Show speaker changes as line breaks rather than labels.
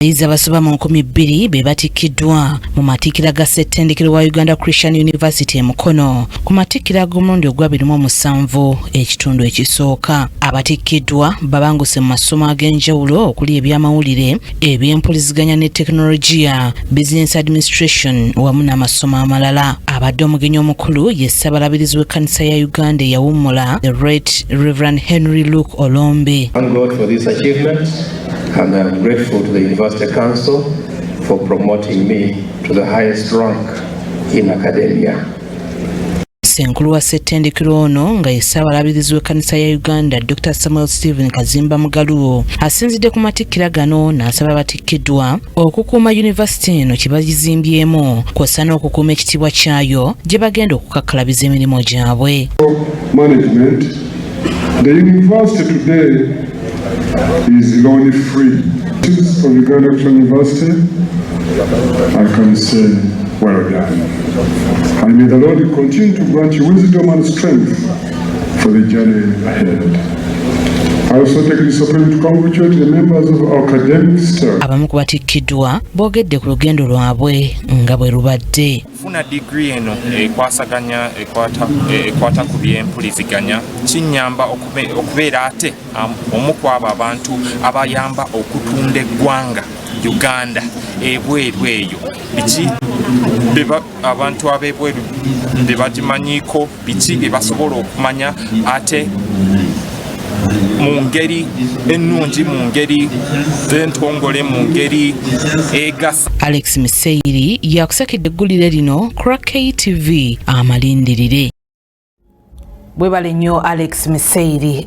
Abayizi abasoba mu 200 be batikiddwa mu matikira ga ssettendekero wa Uganda Christian University Mukono ku matikira g'omulundi ogwa 2007 ekitundu ekisooka. Abatikiddwa babanguse mu masomo ag'enjawulo okuli ebyamawulire, ebyempuliziganya ne tekinologiya, business administration wamu n'amasomo amalala. Abadde omugenyi omukulu ye Ssaabalabirizi w'ekkanisa ya Uganda eyawummula, the Right Reverend Henry Luke Olombe.
Thank God for this achievement, and I am grateful to the University Council for promoting me to the highest rank in academia.
Senkulu wa ssettendekero ono nga ye Ssaabalabirizi w'ekkanisa ya Uganda Dr. Samuel Stephen Kazimba Mugalu asinzidde ku matikkira gano n'asaba abatikkiddwa okukuuma yunivasite eno kye bagizimbyemu kw'ossa n'okukuuma ekitiibwa kyayo gye bagenda okukakkalabiza emirimu gyabwe.
Management, the university today is loan free. From Uganda Christian University, I can say well done. And may the Lord continue to grant you wisdom and strength for the journey ahead. I also take this opportunity to congratulate the members of our academic staff.
Abamu ku batikkiddwa boogedde ku lugendo lwabwe nga bwe lubadde.
Funa degree eno ekwasaganya ekwata ku byempuliziganya kinyamba okubeera ate omu ku abo abantu abayamba okutunda eggwanga Uganda ebweru eyo. Biki abantu ab'ebweru be bagimanyiiko, biki bye basobola okumanya ate mu ngeri ennungi, mu ngeri z'entongole, mu ngeri egasa.
Alex Miseyiri yakusakidde eggulire lino Crack TV amalindirire. Bwe bale nnyo Alex Miseyiri.